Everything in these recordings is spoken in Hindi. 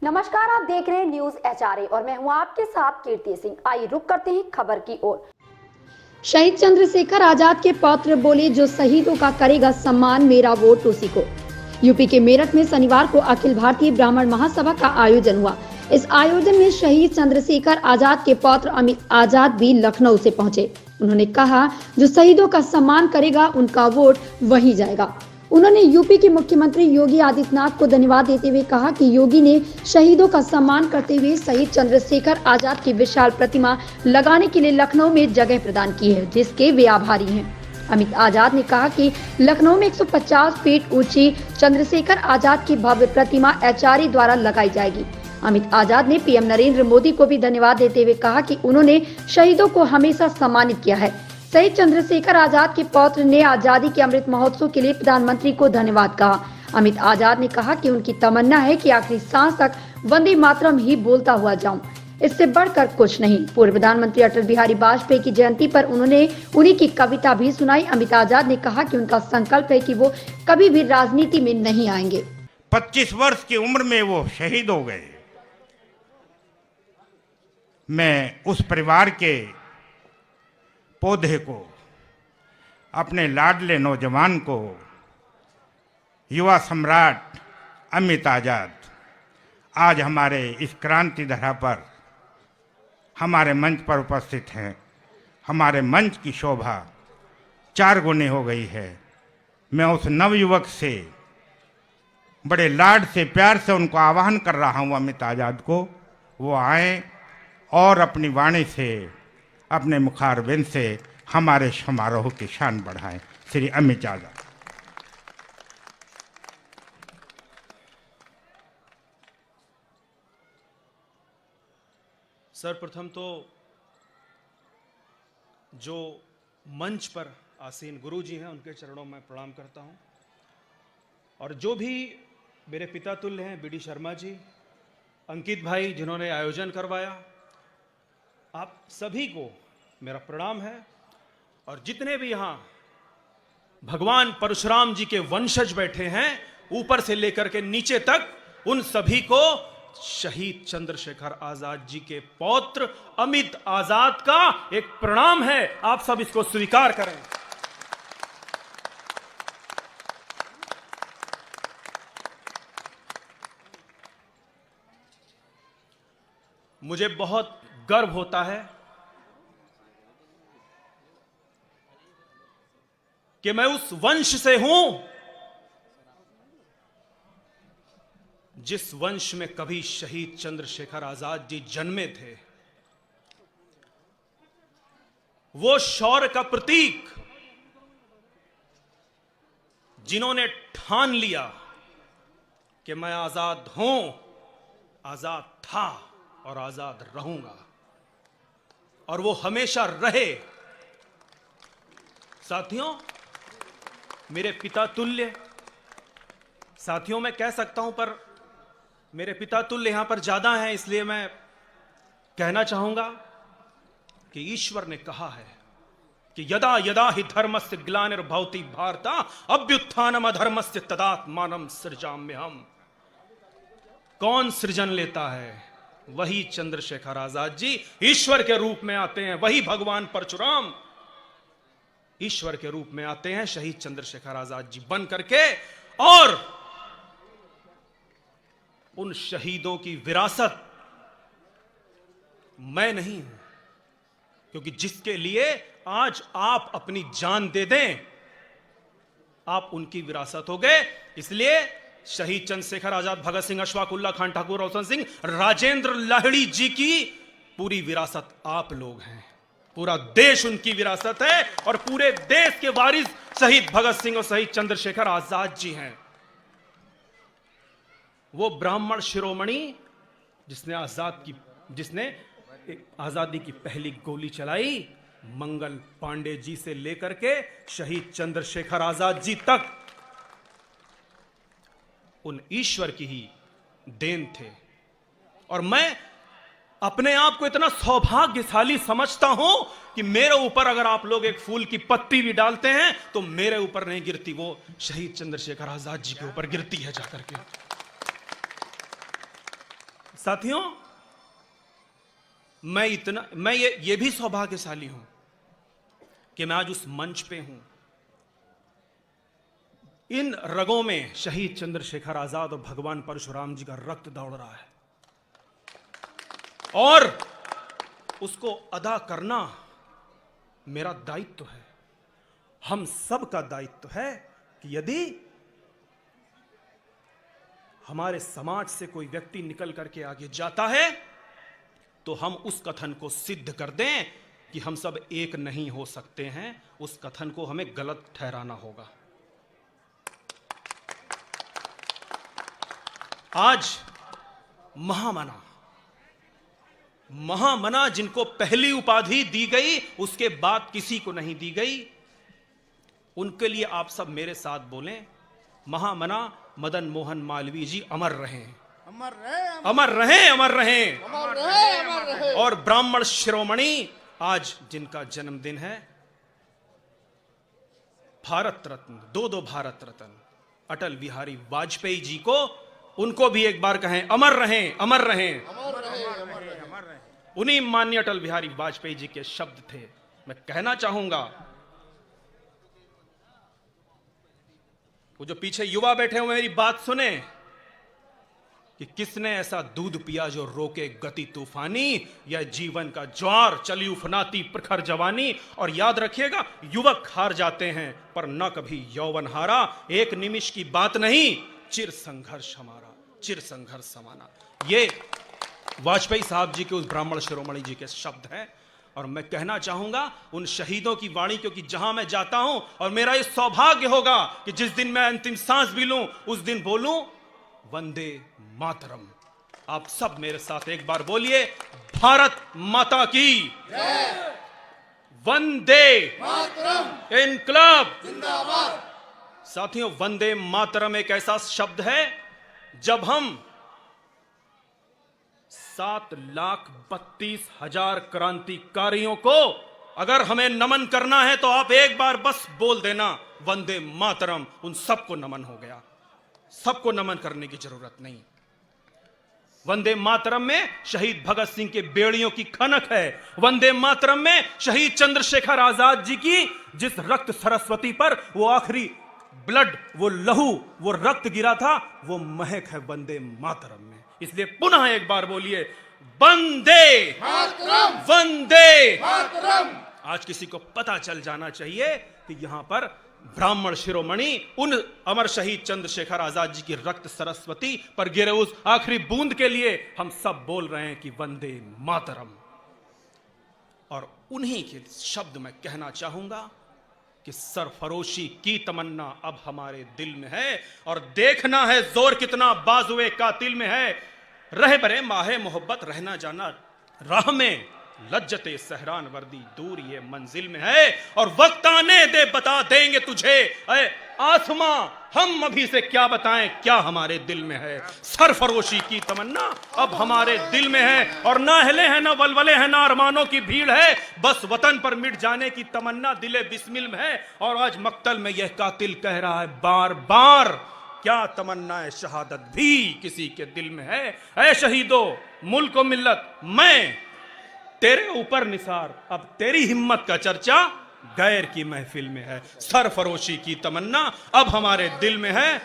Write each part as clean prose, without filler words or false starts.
नमस्कार, आप देख रहे हैं न्यूज एचआरए और मैं हूं आपके साथ कीर्ति सिंह। आइए रुक करते हैं खबर की ओर। शहीद चंद्रशेखर आजाद के पौत्र बोले, जो शहीदों का करेगा सम्मान, मेरा वोट उसी को। यूपी के मेरठ में शनिवार को अखिल भारतीय ब्राह्मण महासभा का आयोजन हुआ। इस आयोजन में शहीद चंद्रशेखर आजाद के पौत्र अमित आजाद भी लखनऊ से पहुंचे। उन्होंने कहा, जो शहीदों का सम्मान करेगा उनका वोट वहीं जाएगा। उन्होंने यूपी के मुख्यमंत्री योगी आदित्यनाथ को धन्यवाद देते हुए कहा कि योगी ने शहीदों का सम्मान करते हुए शहीद चंद्रशेखर आजाद की विशाल प्रतिमा लगाने के लिए लखनऊ में जगह प्रदान की है, जिसके वे आभारी हैं। अमित आजाद ने कहा कि लखनऊ में 150 फीट ऊंची चंद्रशेखर आजाद की भव्य प्रतिमा एचआरए द्वारा लगाई जाएगी। अमित आजाद ने पीएम नरेंद्र मोदी को भी धन्यवाद देते हुए कहा कि उन्होंने शहीदों को हमेशा सम्मानित किया है। शहीद चंद्रशेखर आजाद के पौत्र ने आजादी के अमृत महोत्सव के लिए प्रधानमंत्री को धन्यवाद कहा। अमित आजाद ने कहा कि उनकी तमन्ना है कि आखिरी सांस तक वंदे मातरम ही बोलता हुआ जाऊं, इससे बढ़कर कुछ नहीं। पूर्व प्रधानमंत्री अटल बिहारी वाजपेयी की जयंती पर उन्होंने उन्हीं की कविता भी सुनाई। अमित आजाद ने कहा कि उनका संकल्प है कि वो कभी भी राजनीति में नहीं आएंगे। 25 वर्ष की उम्र में वो शहीद हो गए। मैं उस परिवार के पौधे को, अपने लाडले नौजवान को, युवा सम्राट अमित आजाद आज हमारे इस क्रांति धरा पर हमारे मंच पर उपस्थित हैं। हमारे मंच की शोभा 4 गुनी हो गई है। मैं उस नवयुवक से बड़े लाड से, प्यार से उनको आह्वान कर रहा हूं, अमित आजाद को, वो आए और अपनी वाणी से, अपने मुखारबिंद से हमारे समारोह की शान बढ़ाएं। श्री अमित आजाद। सर्वप्रथम तो जो मंच पर आसीन गुरुजी हैं, उनके चरणों में प्रणाम करता हूं, और जो भी मेरे पिता तुल्य हैं, बीडी शर्मा जी, अंकित भाई, जिन्होंने आयोजन करवाया, आप सभी को मेरा प्रणाम है। और जितने भी यहाँ भगवान परशुराम जी के वंशज बैठे हैं, ऊपर से लेकर के नीचे तक, उन सभी को शहीद चंद्रशेखर आजाद जी के पौत्र अमित आजाद का एक प्रणाम है। आप सब इसको स्वीकार करें। मुझे बहुत गर्व होता है कि मैं उस वंश से हूं जिस वंश में कभी शहीद चंद्रशेखर आजाद जी जन्मे थे। वो शौर्य का प्रतीक, जिन्होंने ठान लिया कि मैं आजाद हूं, आजाद था और आजाद रहूंगा, और वो हमेशा रहे। साथियों, मेरे पिता तुल्य, साथियों मैं कह सकता हूं, पर मेरे पिता तुल्य यहां पर ज्यादा हैं, इसलिए मैं कहना चाहूंगा कि ईश्वर ने कहा है कि यदा यदा हि धर्मस्य ग्लानिर्भवति भारत अभ्युत्थानम अधर्मस्य तदात्मानं सृजाम्यहम्। कौन सृजन लेता है? वही चंद्रशेखर आजाद जी ईश्वर के रूप में आते हैं। वही भगवान परशुराम ईश्वर के रूप में आते हैं, शहीद चंद्रशेखर आजाद जी बन करके, और उन शहीदों की विरासत मैं नहीं हूं, क्योंकि जिसके लिए आज आप अपनी जान दे दें, आप उनकी विरासत हो गए। इसलिए शहीद चंद्रशेखर आजाद, भगत सिंह, अशफाक उल्लाह खान, ठाकुर रोशन सिंह, राजेंद्र लाहिड़ी जी की पूरी विरासत आप लोग हैं। पूरा देश उनकी विरासत है, और पूरे देश के वारिस शहीद भगत सिंह और शहीद चंद्रशेखर आजाद जी हैं। वो ब्राह्मण शिरोमणि जिसने आजादी की पहली गोली चलाई, मंगल पांडे जी से लेकर के शहीद चंद्रशेखर आजाद जी तक, उन ईश्वर की ही देन थे। और मैं अपने आप को इतना सौभाग्यशाली समझता हूं कि मेरे ऊपर अगर आप लोग एक फूल की पत्ती भी डालते हैं तो मेरे ऊपर नहीं गिरती, वो शहीद चंद्रशेखर आजाद जी के ऊपर गिरती है जाकर के। साथियों, मैं ये भी सौभाग्यशाली हूं कि मैं आज उस मंच पे हूं। इन रगों में शहीद चंद्रशेखर आजाद और भगवान परशुराम जी का रक्त दौड़ रहा है और उसको अदा करना मेरा दायित्व है, हम सब का दायित्व है कि यदि हमारे समाज से कोई व्यक्ति निकल करके आगे जाता है तो हम उस कथन को सिद्ध कर दें कि हम सब एक नहीं हो सकते हैं। उस कथन को हमें गलत ठहराना होगा। आज महामना जिनको पहली उपाधि दी गई, उसके बाद किसी को नहीं दी गई, उनके लिए आप सब मेरे साथ बोलें, महामना मदन मोहन मालवीय जी अमर रहें, अमर रहें, अमर रहें, अमर रहें, अमर रहें, अमर रहें। और ब्राह्मण शिरोमणि आज जिनका जन्मदिन है, भारत रत्न, दो भारत रत्न अटल बिहारी वाजपेयी जी को, उनको भी एक बार कहें अमर रहें, अमर रहें, अमर रहें, अमर रहें। उन्हीं माननीय अटल बिहारी वाजपेयी जी के शब्द थे। मैं कहना चाहूंगा, वो जो पीछे युवा बैठे हुए मेरी बात सुने, कि किसने ऐसा दूध पिया जो रोके गति तूफानी, या जीवन का ज्वार चली उफनाती प्रखर जवानी। और याद रखिएगा, युवक हार जाते हैं पर न कभी यौवन हारा, एक निमिष की बात नहीं, चिर संघर्ष हमारा, चिर संघर्ष समाना। ये वाजपेयी साहब जी के, उस ब्राह्मण शिरोमणि जी के शब्द हैं। और मैं कहना चाहूंगा उन शहीदों की वाणी, क्योंकि जहां मैं जाता हूं और मेरा ये सौभाग्य होगा कि जिस दिन मैं अंतिम सांस भी लूं उस दिन बोलूं वंदे मातरम। आप सब मेरे साथ एक बार बोलिए, भारत माता की जय, वंदे मातरम, इनकलाब जिंदाबाद। साथियों, वंदे मातरम एक ऐसा शब्द है, जब हम 7,32,000 क्रांतिकारियों को अगर हमें नमन करना है तो आप एक बार बस बोल देना वंदे मातरम, उन सबको नमन हो गया। सबको नमन करने की जरूरत नहीं। वंदे मातरम में शहीद भगत सिंह के बेड़ियों की खनक है। वंदे मातरम में शहीद चंद्रशेखर आजाद जी की जिस रक्त सरस्वती पर वो आखिरी ब्लड, वो लहू, वो रक्त गिरा था, वो महक है वंदे मातरम में। इसलिए पुनः एक बार बोलिए, वंदे मातरम, वंदे मातरम। आज किसी को पता चल जाना चाहिए कि यहां पर ब्राह्मण शिरोमणि उन अमर शहीद चंद्रशेखर आजाद जी की रक्त सरस्वती पर गिरे उस आखिरी बूंद के लिए हम सब बोल रहे हैं कि वंदे मातरम। और उन्हीं के शब्द में कहना चाहूंगा कि सरफरोशी की तमन्ना अब हमारे दिल में है, और देखना है जोर कितना बाजुए कातिल में है। रह बरे माहे मोहब्बत रहना जाना राह में, लज्जते सहरान वर्दी दूर ये मंजिल में है। और वक्त आने दे बता देंगे तुझे ऐ आसमां, हम अभी से क्या बताएं क्या हमारे दिल में है। सरफरोशी की तमन्ना अब हमारे दिल में है, और ना हिले हैं ना वलवले हैं ना अरमानों की भीड़ है, बस वतन पर मिट जाने की तमन्ना दिले बिस्मिल में है। और आज मक्तल में यह कातिल कह रहा है बार बार, क्या तमन्ना है शहादत भी किसी के दिल में है। ऐ शहीदों मुल्क व मिल्लत, मैं तेरे ऊपर निसार, अब तेरी हिम्मत का चर्चा गैर की महफिल में है। सरफरोशी की तमन्ना अब हमारे दिल में है।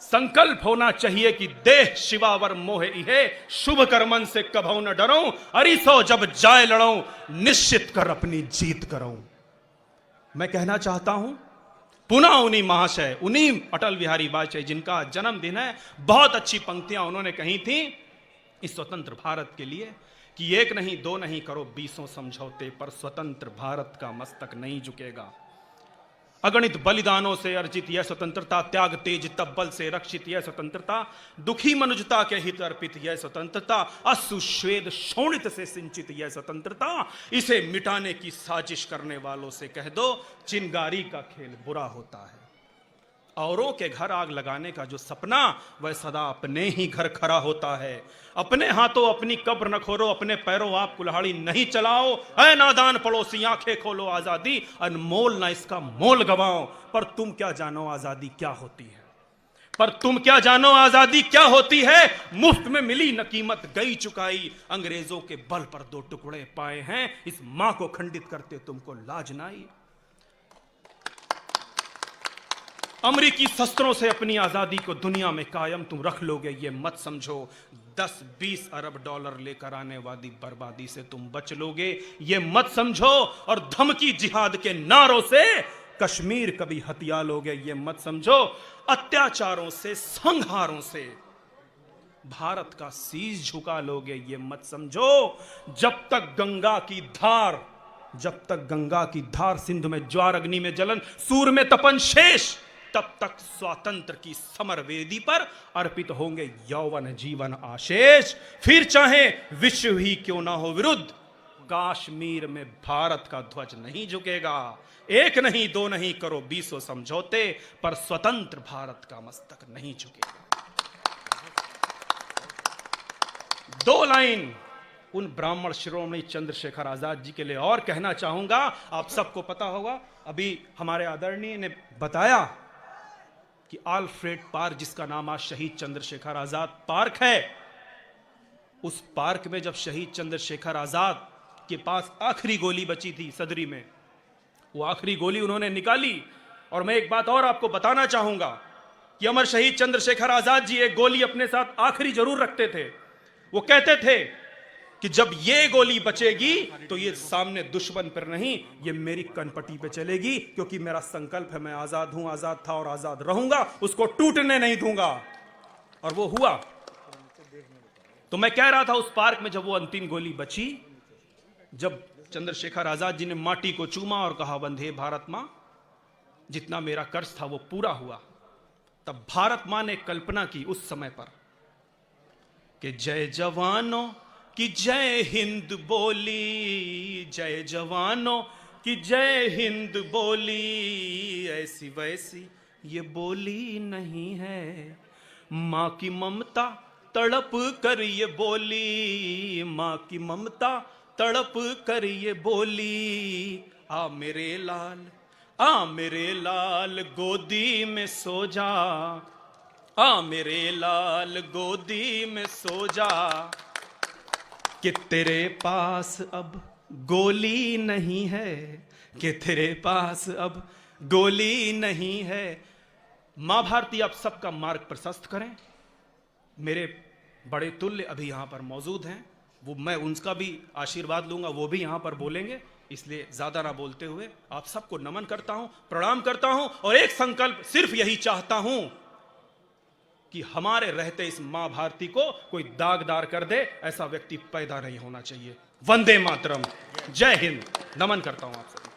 संकल्प होना चाहिए कि देह शिवावर मोहे इहे, शुभ कर्मन से कभौ न डरूं, अरिसो जब जाए लड़ूं, निश्चित कर अपनी जीत करूं। मैं कहना चाहता हूं पुनः उन्हीं महाशय, उन्हीं अटल बिहारी वाजपेयी जिनका जन्मदिन है, बहुत अच्छी पंक्तियां उन्होंने कही थी इस स्वतंत्र भारत के लिए कि एक नहीं दो नहीं करो 20 समझौते, पर स्वतंत्र भारत का मस्तक नहीं झुकेगा। अगणित बलिदानों से अर्जित यह स्वतंत्रता, त्याग तेज तब्बल से रक्षित यह स्वतंत्रता, दुखी मनुजता के हित अर्पित यह स्वतंत्रता, अश्रुश्वेद शोणित से सिंचित यह स्वतंत्रता, इसे मिटाने की साजिश करने वालों से कह दो चिंगारी का खेल बुरा होता है। औरों के घर आग लगाने का जो सपना, वह सदा अपने ही घर खड़ा होता है। अपने हाथों अपनी कब्र न खोरो, अपने पैरों आप कुल्हाड़ी नहीं चलाओ। ऐ नादान पड़ोसी आंखें खोलो, आजादी अनमोल ना इसका मोल गवाओ। पर तुम क्या जानो आजादी क्या होती है। पर तुम क्या जानो आजादी क्या होती है? मुफ्त में मिली न कीमत गई चुकाई, अंग्रेजों के बल पर 2 टुकड़े पाए हैं, इस मां को खंडित करते तुमको लाज न आई। अमरीकी शस्त्रों से अपनी आजादी को दुनिया में कायम तुम रख लोगे, ये मत समझो। 10-20 अरब डॉलर लेकर आने वाली बर्बादी से तुम बच लोगे, ये मत समझो। और धमकी जिहाद के नारों से कश्मीर कभी हथिया लोगे, ये मत समझो। अत्याचारों से, संहारों से भारत का शीश झुका लोगे, ये मत समझो। जब तक गंगा की धार सिंध में ज्वार अग्नि में जलन, सूर में तपन शेष, तब तक स्वातंत्र की समर वेदी पर अर्पित होंगे यौवन जीवन आशेष। फिर चाहे विश्व ही क्यों ना हो विरुद्ध, कश्मीर में भारत का ध्वज नहीं झुकेगा। 1 नहीं 2 नहीं करो 20 समझौते, पर स्वतंत्र भारत का मस्तक नहीं झुकेगा। 2 लाइन उन ब्राह्मण शिरोमणि चंद्रशेखर आजाद जी के लिए और कहना चाहूंगा। आप सबको पता होगा, अभी हमारे आदरणीय ने बताया कि आल्फ्रेड पार्क, जिसका नाम आज शहीद चंद्रशेखर आजाद पार्क है, उस पार्क में जब शहीद चंद्रशेखर आजाद के पास आखिरी गोली बची थी सदरी में, वो आखिरी गोली उन्होंने निकाली। और मैं एक बात और आपको बताना चाहूंगा कि अमर शहीद चंद्रशेखर आजाद जी एक गोली अपने साथ आखिरी जरूर रखते थे। वो कहते थे कि जब ये गोली बचेगी तो ये सामने दुश्मन पर नहीं, ये मेरी कनपटी पे चलेगी, क्योंकि मेरा संकल्प है, मैं आजाद हूं, आजाद था और आजाद रहूंगा, उसको टूटने नहीं दूंगा। और वो हुआ। तो मैं कह रहा था, उस पार्क में जब वो अंतिम गोली बची, जब चंद्रशेखर आजाद जी ने माटी को चूमा और कहा वंदे भारत मां, जितना मेरा कर्ज था वो पूरा हुआ, तब भारत मां ने कल्पना की उस समय पर कि जय जवानों कि जय हिंद बोली, जय जवानों कि जय हिंद बोली, ऐसी वैसी ये बोली नहीं है। मां की ममता तड़प कर ये बोली, मां की ममता तड़प कर ये बोली, आ मेरे लाल गोदी में सो जा, आ मेरे लाल गोदी में सो जा, कि तेरे पास अब गोली नहीं है, कि तेरे पास अब गोली नहीं है। मां भारती आप सबका मार्ग प्रशस्त करें। मेरे बड़े तुल्य अभी यहां पर मौजूद हैं, वो मैं उनका भी आशीर्वाद लूंगा, वो भी यहां पर बोलेंगे, इसलिए ज्यादा ना बोलते हुए आप सबको नमन करता हूं, प्रणाम करता हूं। और एक संकल्प सिर्फ यही चाहता हूं कि हमारे रहते इस मां भारती को कोई दागदार कर दे, ऐसा व्यक्ति पैदा नहीं होना चाहिए। वंदे मातरम, जय हिंद। नमन करता हूं आप सबको।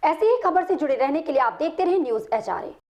ऐसी ही खबर से जुड़े रहने के लिए आप देखते रहे न्यूज़ HRA।